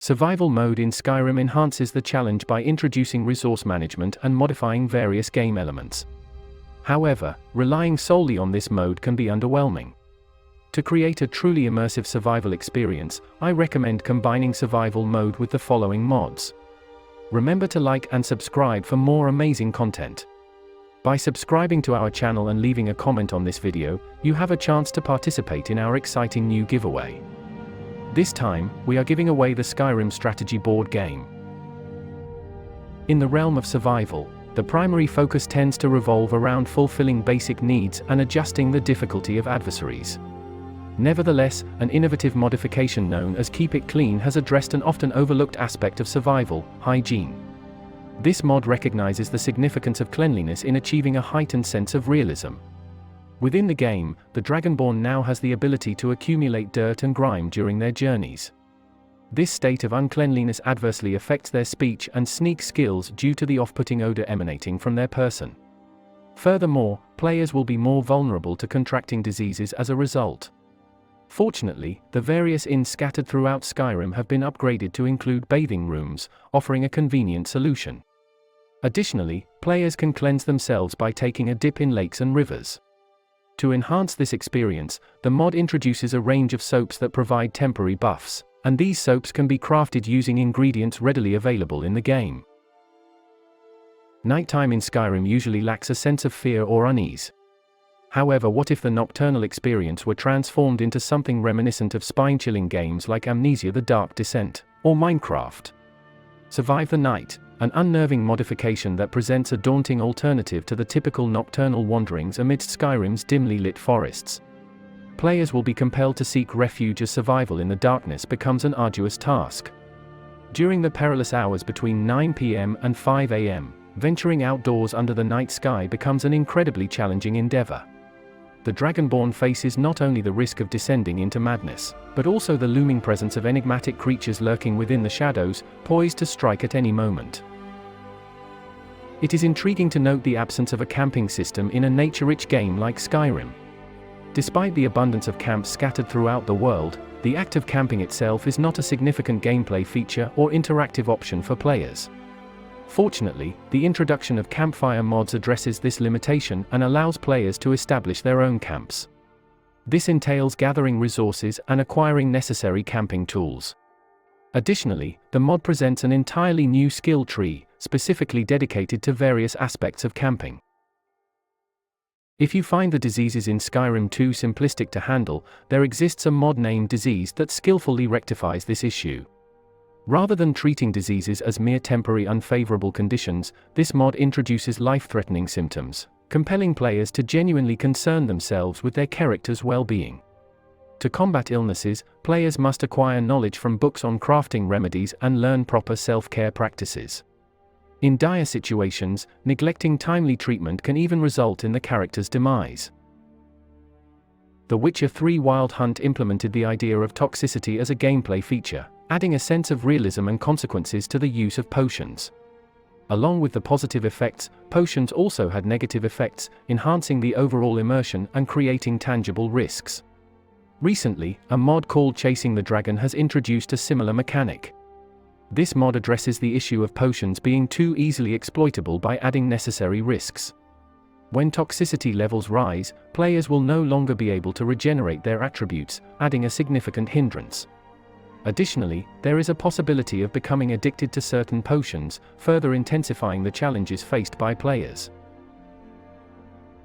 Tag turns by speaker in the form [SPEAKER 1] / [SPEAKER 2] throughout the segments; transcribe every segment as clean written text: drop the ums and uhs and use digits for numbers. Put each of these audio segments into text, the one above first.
[SPEAKER 1] Survival mode in Skyrim enhances the challenge by introducing resource management and modifying various game elements. However, relying solely on this mode can be underwhelming. To create a truly immersive survival experience, I recommend combining survival mode with the following mods. Remember to like and subscribe for more amazing content. By subscribing to our channel and leaving a comment on this video, you have a chance to participate in our exciting new giveaway. This time, we are giving away the Skyrim strategy board game. In the realm of survival, the primary focus tends to revolve around fulfilling basic needs and adjusting the difficulty of adversaries. Nevertheless, an innovative modification known as Keep It Clean has addressed an often overlooked aspect of survival: hygiene. This mod recognizes the significance of cleanliness in achieving a heightened sense of realism. Within the game, the Dragonborn now has the ability to accumulate dirt and grime during their journeys. This state of uncleanliness adversely affects their speech and sneak skills due to the off-putting odor emanating from their person. Furthermore, players will be more vulnerable to contracting diseases as a result. Fortunately, the various inns scattered throughout Skyrim have been upgraded to include bathing rooms, offering a convenient solution. Additionally, players can cleanse themselves by taking a dip in lakes and rivers. To enhance this experience, the mod introduces a range of soaps that provide temporary buffs, and these soaps can be crafted using ingredients readily available in the game. Nighttime in Skyrim usually lacks a sense of fear or unease. However, what if the nocturnal experience were transformed into something reminiscent of spine-chilling games like Amnesia: The Dark Descent, or Minecraft? Survive the Night, an unnerving modification that presents a daunting alternative to the typical nocturnal wanderings amidst Skyrim's dimly lit forests. Players will be compelled to seek refuge as survival in the darkness becomes an arduous task. During the perilous hours between 9 p.m. and 5 a.m., venturing outdoors under the night sky becomes an incredibly challenging endeavor. The Dragonborn faces not only the risk of descending into madness, but also the looming presence of enigmatic creatures lurking within the shadows, poised to strike at any moment. It is intriguing to note the absence of a camping system in a nature-rich game like Skyrim. Despite the abundance of camps scattered throughout the world, the act of camping itself is not a significant gameplay feature or interactive option for players. Fortunately, the introduction of Campfire mods addresses this limitation and allows players to establish their own camps. This entails gathering resources and acquiring necessary camping tools. Additionally, the mod presents an entirely new skill tree, specifically dedicated to various aspects of camping. If you find the diseases in Skyrim too simplistic to handle, there exists a mod named Disease that skillfully rectifies this issue. Rather than treating diseases as mere temporary unfavorable conditions, this mod introduces life-threatening symptoms, compelling players to genuinely concern themselves with their character's well-being. To combat illnesses, players must acquire knowledge from books on crafting remedies and learn proper self-care practices. In dire situations, neglecting timely treatment can even result in the character's demise. The Witcher 3 Wild Hunt implemented the idea of toxicity as a gameplay feature, adding a sense of realism and consequences to the use of potions. Along with the positive effects, potions also had negative effects, enhancing the overall immersion and creating tangible risks. Recently, a mod called Chasing the Dragon has introduced a similar mechanic. This mod addresses the issue of potions being too easily exploitable by adding necessary risks. When toxicity levels rise, players will no longer be able to regenerate their attributes, adding a significant hindrance. Additionally, there is a possibility of becoming addicted to certain potions, further intensifying the challenges faced by players.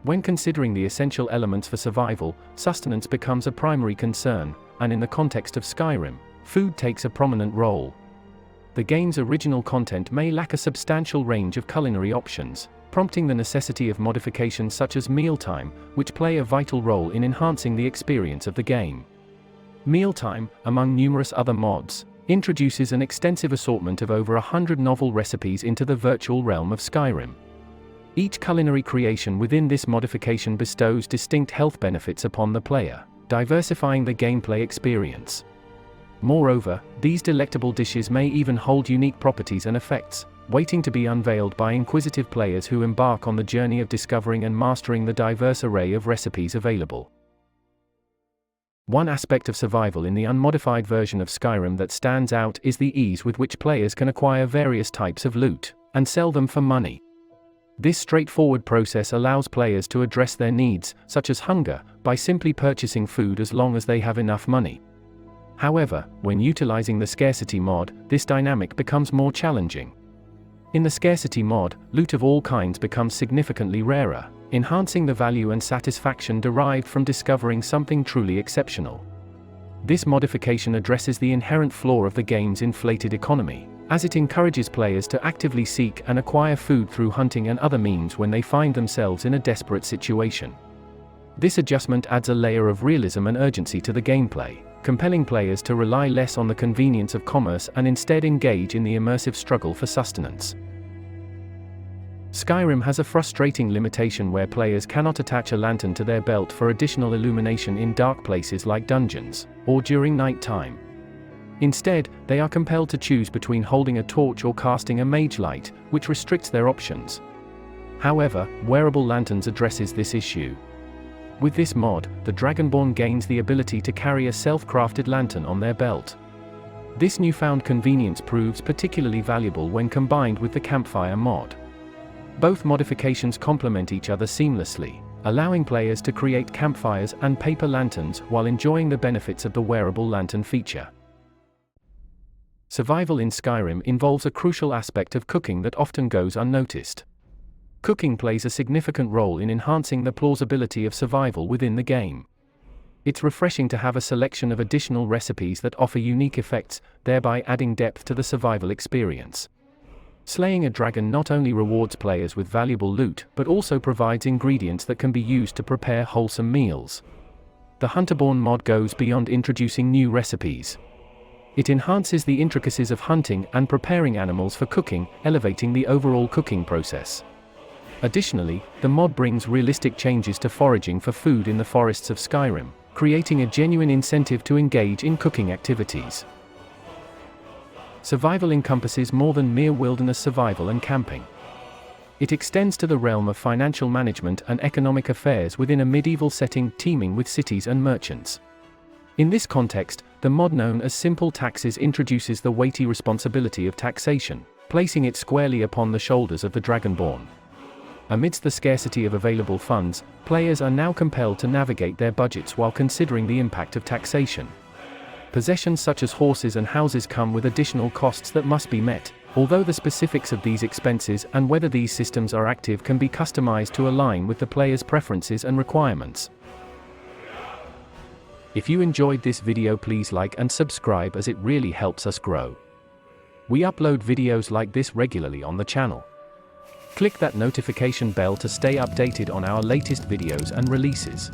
[SPEAKER 1] When considering the essential elements for survival, sustenance becomes a primary concern, and in the context of Skyrim, food takes a prominent role. The game's original content may lack a substantial range of culinary options, prompting the necessity of modifications such as mealtime, which play a vital role in enhancing the experience of the game. Mealtime, among numerous other mods, introduces an extensive assortment of over 100 novel recipes into the virtual realm of Skyrim. Each culinary creation within this modification bestows distinct health benefits upon the player, diversifying the gameplay experience. Moreover, these delectable dishes may even hold unique properties and effects, waiting to be unveiled by inquisitive players who embark on the journey of discovering and mastering the diverse array of recipes available. One aspect of survival in the unmodified version of Skyrim that stands out is the ease with which players can acquire various types of loot, and sell them for money. This straightforward process allows players to address their needs, such as hunger, by simply purchasing food as long as they have enough money. However, when utilizing the Scarcity mod, this dynamic becomes more challenging. In the Scarcity mod, loot of all kinds becomes significantly rarer, enhancing the value and satisfaction derived from discovering something truly exceptional. This modification addresses the inherent flaw of the game's inflated economy, as it encourages players to actively seek and acquire food through hunting and other means when they find themselves in a desperate situation. This adjustment adds a layer of realism and urgency to the gameplay, compelling players to rely less on the convenience of commerce and instead engage in the immersive struggle for sustenance. Skyrim has a frustrating limitation where players cannot attach a lantern to their belt for additional illumination in dark places like dungeons, or during night time. Instead, they are compelled to choose between holding a torch or casting a mage light, which restricts their options. However, wearable lanterns addresses this issue. With this mod, the Dragonborn gains the ability to carry a self-crafted lantern on their belt. This newfound convenience proves particularly valuable when combined with the Campfire mod. Both modifications complement each other seamlessly, allowing players to create campfires and paper lanterns while enjoying the benefits of the wearable lantern feature. Survival in Skyrim involves a crucial aspect of cooking that often goes unnoticed. Cooking plays a significant role in enhancing the plausibility of survival within the game. It's refreshing to have a selection of additional recipes that offer unique effects, thereby adding depth to the survival experience. Slaying a dragon not only rewards players with valuable loot, but also provides ingredients that can be used to prepare wholesome meals. The Hunterborn mod goes beyond introducing new recipes. It enhances the intricacies of hunting and preparing animals for cooking, elevating the overall cooking process. Additionally, the mod brings realistic changes to foraging for food in the forests of Skyrim, creating a genuine incentive to engage in cooking activities. Survival encompasses more than mere wilderness survival and camping. It extends to the realm of financial management and economic affairs within a medieval setting teeming with cities and merchants. In this context, the mod known as Simple Taxes introduces the weighty responsibility of taxation, placing it squarely upon the shoulders of the Dragonborn. Amidst the scarcity of available funds, players are now compelled to navigate their budgets while considering the impact of taxation. Possessions such as horses and houses come with additional costs that must be met, although the specifics of these expenses and whether these systems are active can be customized to align with the player's preferences and requirements. If you enjoyed this video, please like and subscribe as it really helps us grow. We upload videos like this regularly on the channel. Click that notification bell to stay updated on our latest videos and releases.